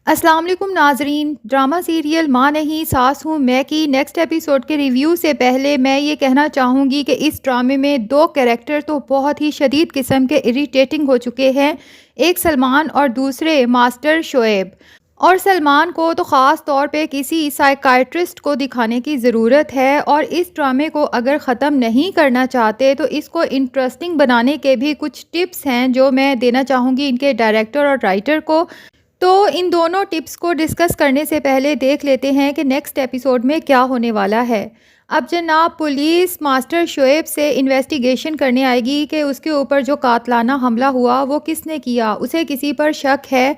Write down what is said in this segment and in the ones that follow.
السلام علیکم ناظرین، ڈرامہ سیریل ماں نہیں ساس ہوں میں کی نیکسٹ ایپیسوڈ کے ریویو سے پہلے میں یہ کہنا چاہوں گی کہ اس ڈرامے میں دو کیریکٹر تو بہت ہی شدید قسم کے اریٹیٹنگ ہو چکے ہیں، ایک سلمان اور دوسرے ماسٹر شعیب۔ اور سلمان کو تو خاص طور پہ کسی سائیکائٹرسٹ کو دکھانے کی ضرورت ہے، اور اس ڈرامے کو اگر ختم نہیں کرنا چاہتے تو اس کو انٹرسٹنگ بنانے کے بھی کچھ ٹپس ہیں جو میں دینا چاہوں گی ان کے ڈائریکٹر اور رائٹر کو۔ تو ان دونوں ٹپس کو ڈسکس کرنے سے پہلے دیکھ لیتے ہیں کہ نیکسٹ ایپیسوڈ میں کیا ہونے والا ہے۔ اب جناب پولیس ماسٹر شعیب سے انویسٹیگیشن کرنے آئے گی کہ اس کے اوپر جو قاتلانہ حملہ ہوا وہ کس نے کیا، اسے کسی پر شک ہے۔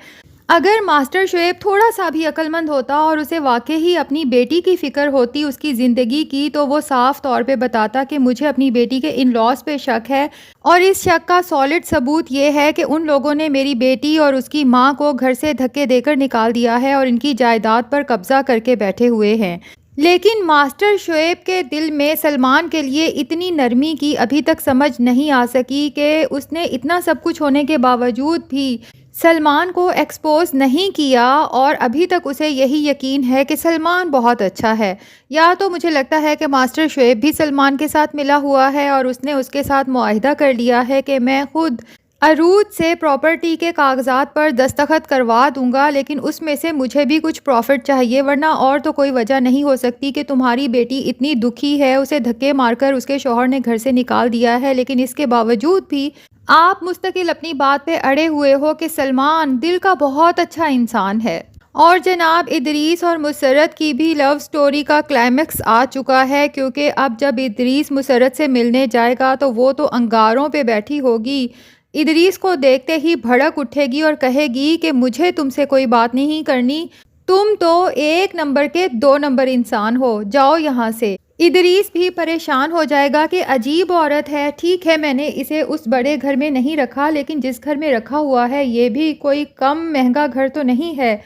اگر ماسٹر شعیب تھوڑا سا بھی عقل مند ہوتا اور اسے واقعی اپنی بیٹی کی فکر ہوتی اس کی زندگی کی، تو وہ صاف طور پہ بتاتا کہ مجھے اپنی بیٹی کے ان لاز پہ شک ہے، اور اس شک کا سالڈ ثبوت یہ ہے کہ ان لوگوں نے میری بیٹی اور اس کی ماں کو گھر سے دھکے دے کر نکال دیا ہے اور ان کی جائیداد پر قبضہ کر کے بیٹھے ہوئے ہیں۔ لیکن ماسٹر شعیب کے دل میں سلمان کے لیے اتنی نرمی کی ابھی تک سمجھ نہیں آ سکی کہ اس نے اتنا سب کچھ ہونے کے باوجود بھی سلمان کو ایکسپوز نہیں کیا، اور ابھی تک اسے یہی یقین ہے کہ سلمان بہت اچھا ہے۔ یا تو مجھے لگتا ہے کہ ماسٹر شعیب بھی سلمان کے ساتھ ملا ہوا ہے اور اس نے اس کے ساتھ معاہدہ کر لیا ہے کہ میں خود عروج سے پراپرٹی کے کاغذات پر دستخط کروا دوں گا، لیکن اس میں سے مجھے بھی کچھ پروفٹ چاہیے، ورنہ اور تو کوئی وجہ نہیں ہو سکتی کہ تمہاری بیٹی اتنی دکھی ہے، اسے دھکے مار کر اس کے شوہر نے گھر سے نکال دیا ہے، لیکن اس کے باوجود بھی آپ مستقل اپنی بات پہ اڑے ہوئے ہو کہ سلمان دل کا بہت اچھا انسان ہے۔ اور جناب ادریس اور مسرت کی بھی لو سٹوری کا کلائمیکس آ چکا ہے، کیونکہ اب جب ادریس مسرت سے ملنے جائے گا تو وہ تو انگاروں پہ بیٹھی ہوگی، ادریس کو دیکھتے ہی بھڑک اٹھے گی اور کہے گی کہ مجھے تم سے کوئی بات نہیں کرنی، تم تو 1 نمبر کے 2 نمبر انسان ہو، جاؤ یہاں سے۔ ادریس بھی پریشان ہو جائے گا کہ عجیب عورت ہے، ٹھیک ہے میں نے اسے اس بڑے گھر میں نہیں رکھا، لیکن جس گھر میں رکھا ہوا ہے یہ بھی کوئی کم مہنگا گھر تو نہیں ہے،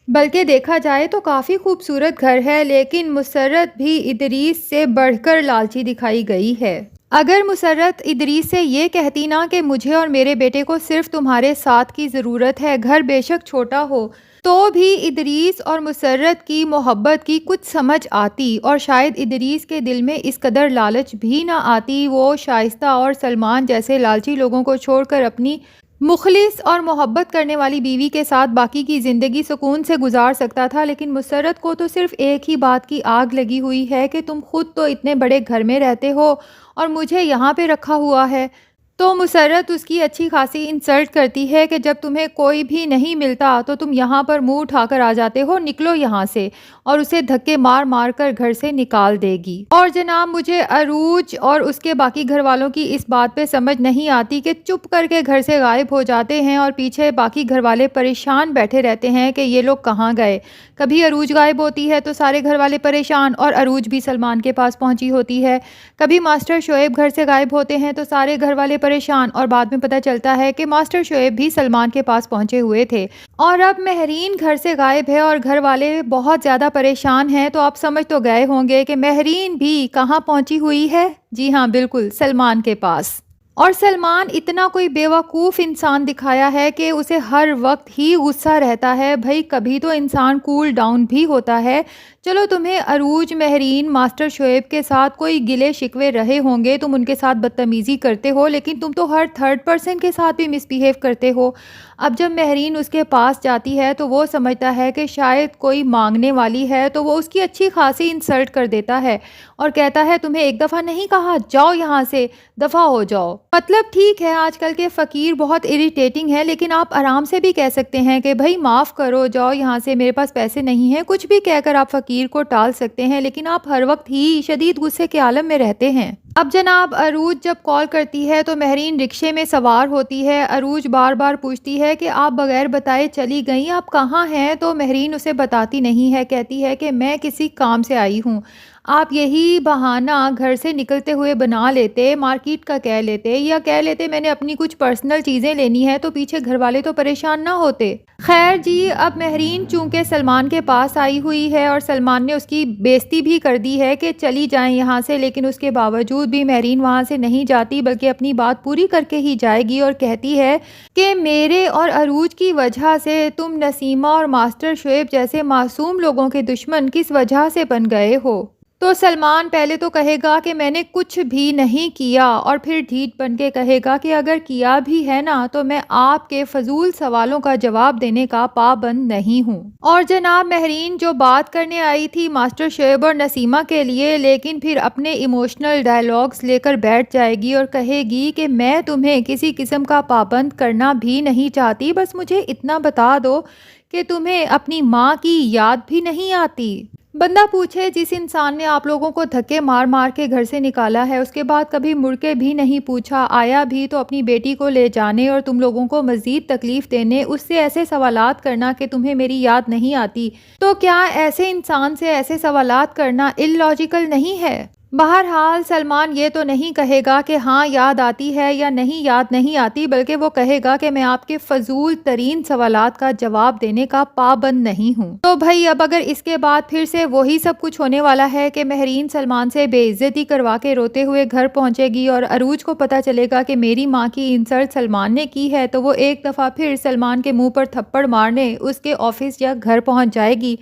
بلکہ دیکھا جائے تو کافی خوبصورت گھر ہے۔ لیکن مسرت بھی ادریس سے بڑھ کر لالچی دکھائی گئی ہے۔ اگر مسرت ادریس سے یہ کہتی نا کہ مجھے اور میرے بیٹے کو صرف تمہارے ساتھ کی ضرورت ہے، گھر بے شک چھوٹا ہو، تو بھی ادریس اور مسرت کی محبت کی کچھ سمجھ آتی، اور شاید ادریس کے دل میں اس قدر لالچ بھی نہ آتی، وہ شائستہ اور سلمان جیسے لالچی لوگوں کو چھوڑ کر اپنی مخلص اور محبت کرنے والی بیوی کے ساتھ باقی کی زندگی سکون سے گزار سکتا تھا۔ لیکن مسرت کو تو صرف ایک ہی بات کی آگ لگی ہوئی ہے کہ تم خود تو اتنے بڑے گھر میں رہتے ہو اور مجھے یہاں پہ رکھا ہوا ہے۔ تو مسرت اس کی اچھی خاصی انسلٹ کرتی ہے کہ جب تمہیں کوئی بھی نہیں ملتا تو تم یہاں پر منہ اٹھا کر آ جاتے ہو، نکلو یہاں سے، اور اسے دھکے مار مار کر گھر سے نکال دے گی۔ اور جناب مجھے عروج اور اس کے باقی گھر والوں کی اس بات پہ سمجھ نہیں آتی کہ چپ کر کے گھر سے غائب ہو جاتے ہیں اور پیچھے باقی گھر والے پریشان بیٹھے رہتے ہیں کہ یہ لوگ کہاں گئے۔ کبھی عروج غائب ہوتی ہے تو سارے گھر والے پریشان، اور عروج بھی سلمان کے پاس پہنچی ہوتی ہے۔ کبھی ماسٹر شعیب گھر سے غائب ہوتے ہیں تو سارے گھر والے پریشان، اور بعد میں پتہ چلتا ہے کہ ماسٹر شعیب بھی سلمان کے پاس پہنچے ہوئے تھے۔ اور اب مہرین گھر سے غائب ہے اور گھر والے بہت زیادہ پریشان ہیں، تو آپ سمجھ تو گئے ہوں گے کہ مہرین بھی کہاں پہنچی ہوئی ہے؟ جی ہاں بالکل، سلمان کے پاس۔ اور سلمان اتنا کوئی بیوقوف انسان دکھایا ہے کہ اسے ہر وقت ہی غصہ رہتا ہے۔ بھائی کبھی تو انسان کول ڈاؤن بھی ہوتا ہے۔ چلو تمہیں عروج، مہرین، ماسٹر شعیب کے ساتھ کوئی گلے شکوے رہے ہوں گے، تم ان کے ساتھ بدتمیزی کرتے ہو، لیکن تم تو ہر تھرڈ پرسن کے ساتھ بھی مس بیہیو کرتے ہو۔ اب جب مہرین اس کے پاس جاتی ہے تو وہ سمجھتا ہے کہ شاید کوئی مانگنے والی ہے، تو وہ اس کی اچھی خاصی انسلٹ کر دیتا ہے اور کہتا ہے تمہیں ایک دفعہ نہیں کہا، جاؤ یہاں سے، دفع ہو جاؤ۔ مطلب ٹھیک ہے آج کل کے فقیر بہت اریٹیٹنگ ہے، لیکن آپ آرام سے بھی کہہ سکتے ہیں کہ بھائی معاف کرو، جاؤ یہاں سے، میرے پاس پیسے نہیں ہیں، کچھ بھی کہہ کر آپ فقیر کو ٹال سکتے ہیں، لیکن آپ ہر وقت ہی شدید غصے کے عالم میں رہتے ہیں۔ اب جناب عروج جب کال کرتی ہے تو مہرین رکشے میں سوار ہوتی ہے۔ عروج بار بار پوچھتی ہے کہ آپ بغیر بتائے چلی گئیں، آپ کہاں ہیں؟ تو مہرین اسے بتاتی نہیں ہے، کہتی ہے کہ میں کسی کام سے آئی ہوں۔ آپ یہی بہانہ گھر سے نکلتے ہوئے بنا لیتے، مارکیٹ کا کہہ لیتے یا کہہ لیتے میں نے اپنی کچھ پرسنل چیزیں لینی ہے، تو پیچھے گھر والے تو پریشان نہ ہوتے۔ خیر جی، اب مہرین چونکہ سلمان کے پاس آئی ہوئی ہے اور سلمان نے اس کی بےزتی بھی کر دی ہے کہ چلی جائیں یہاں سے، لیکن اس کے باوجود بھی مہرین وہاں سے نہیں جاتی بلکہ اپنی بات پوری کر کے ہی جائے گی اور کہتی ہے کہ میرے اور عروج کی وجہ سے تم نسیمہ اور ماسٹر شعیب جیسے معصوم لوگوں کے دشمن کس وجہ سے بن گئے ہو؟ تو سلمان پہلے تو کہے گا کہ میں نے کچھ بھی نہیں کیا، اور پھر ڈھیٹ بن کے کہے گا کہ اگر کیا بھی ہے نا تو میں آپ کے فضول سوالوں کا جواب دینے کا پابند نہیں ہوں۔ اور جناب مہرین جو بات کرنے آئی تھی ماسٹر شعیب اور نسیمہ کے لیے، لیکن پھر اپنے ایموشنل ڈائلاگز لے کر بیٹھ جائے گی اور کہے گی کہ میں تمہیں کسی قسم کا پابند کرنا بھی نہیں چاہتی، بس مجھے اتنا بتا دو کہ تمہیں اپنی ماں کی یاد بھی نہیں آتی۔ بندہ پوچھے جس انسان نے آپ لوگوں کو دھکے مار مار کے گھر سے نکالا ہے، اس کے بعد کبھی مڑ کے بھی نہیں پوچھا، آیا بھی تو اپنی بیٹی کو لے جانے اور تم لوگوں کو مزید تکلیف دینے، اس سے ایسے سوالات کرنا کہ تمہیں میری یاد نہیں آتی، تو کیا ایسے انسان سے ایسے سوالات کرنا اللاجیکل نہیں ہے؟ بہرحال سلمان یہ تو نہیں کہے گا کہ ہاں یاد آتی ہے یا نہیں یاد نہیں آتی، بلکہ وہ کہے گا کہ میں آپ کے فضول ترین سوالات کا جواب دینے کا پابند نہیں ہوں۔ تو بھائی اب اگر اس کے بعد پھر سے وہی سب کچھ ہونے والا ہے کہ مہرین سلمان سے بے عزتی کروا کے روتے ہوئے گھر پہنچے گی اور عروج کو پتہ چلے گا کہ میری ماں کی انسلٹ سلمان نے کی ہے، تو وہ ایک دفعہ پھر سلمان کے منہ پر تھپڑ مارنے اس کے آفس یا گھر پہنچ جائے گی،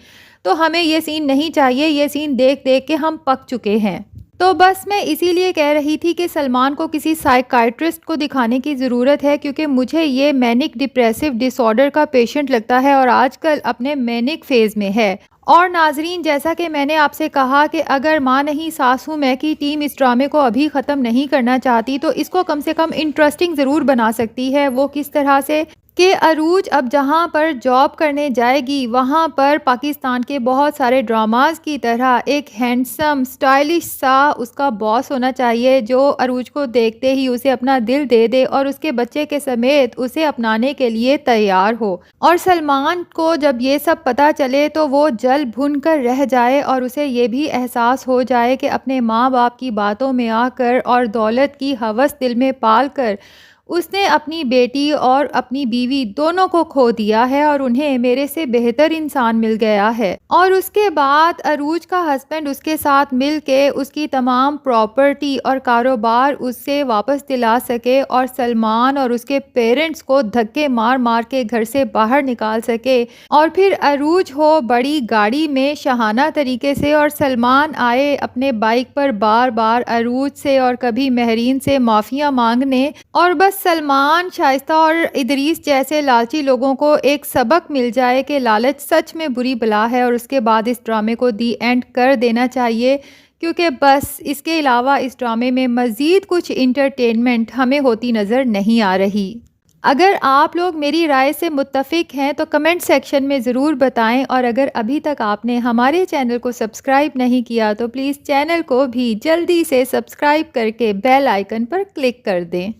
تو ہمیں یہ سین نہیں چاہیے، یہ سین دیکھ دیکھ کے ہم پک چکے ہیں۔ تو بس میں اسی لیے کہہ رہی تھی کہ سلمان کو کسی سائیکائٹرسٹ کو دکھانے کی ضرورت ہے، کیونکہ مجھے یہ مینک ڈپریسو ڈس آرڈر کا پیشنٹ لگتا ہے اور آج کل اپنے مینک فیز میں ہے۔ اور ناظرین، جیسا کہ میں نے آپ سے کہا کہ اگر ماں نہیں ساس ہوں میں کی ٹیم اس ڈرامے کو ابھی ختم نہیں کرنا چاہتی تو اس کو کم سے کم انٹرسٹنگ ضرور بنا سکتی ہے۔ وہ کس طرح سے کہ عروج اب جہاں پر جاب کرنے جائے گی وہاں پر پاکستان کے بہت سارے ڈراماز کی طرح ایک ہینڈسم اسٹائلش سا اس کا باس ہونا چاہیے جو عروج کو دیکھتے ہی اسے اپنا دل دے دے اور اس کے بچے کے سمیت اسے اپنانے کے لیے تیار ہو۔ اور سلمان کو جب یہ سب پتہ چلے تو وہ جل بھن کر رہ جائے اور اسے یہ بھی احساس ہو جائے کہ اپنے ماں باپ کی باتوں میں آ کر اور دولت کی ہوس دل میں پال کر اس نے اپنی بیٹی اور اپنی بیوی دونوں کو کھو دیا ہے اور انہیں میرے سے بہتر انسان مل گیا ہے۔ اور اس کے بعد عروج کا ہسبینڈ اس کے ساتھ مل کے اس کی تمام پراپرٹی اور کاروبار اس سے واپس دلا سکے اور سلمان اور اس کے پیرنٹس کو دھکے مار مار کے گھر سے باہر نکال سکے، اور پھر عروج ہو بڑی گاڑی میں شاہانہ طریقے سے اور سلمان آئے اپنے بائک پر بار بار عروج سے اور کبھی مہرین سے معافیاں مانگنے، اور بس سلمان، شائستہ اور ادریس جیسے لالچی لوگوں کو ایک سبق مل جائے کہ لالچ سچ میں بری بلا ہے، اور اس کے بعد اس ڈرامے کو دی اینڈ کر دینا چاہیے، کیونکہ بس اس کے علاوہ اس ڈرامے میں مزید کچھ انٹرٹینمنٹ ہمیں ہوتی نظر نہیں آ رہی۔ اگر آپ لوگ میری رائے سے متفق ہیں تو کمنٹ سیکشن میں ضرور بتائیں، اور اگر ابھی تک آپ نے ہمارے چینل کو سبسکرائب نہیں کیا تو پلیز چینل کو بھی جلدی سے سبسکرائب کر کے بیل آئیکن پر کلک کر دیں۔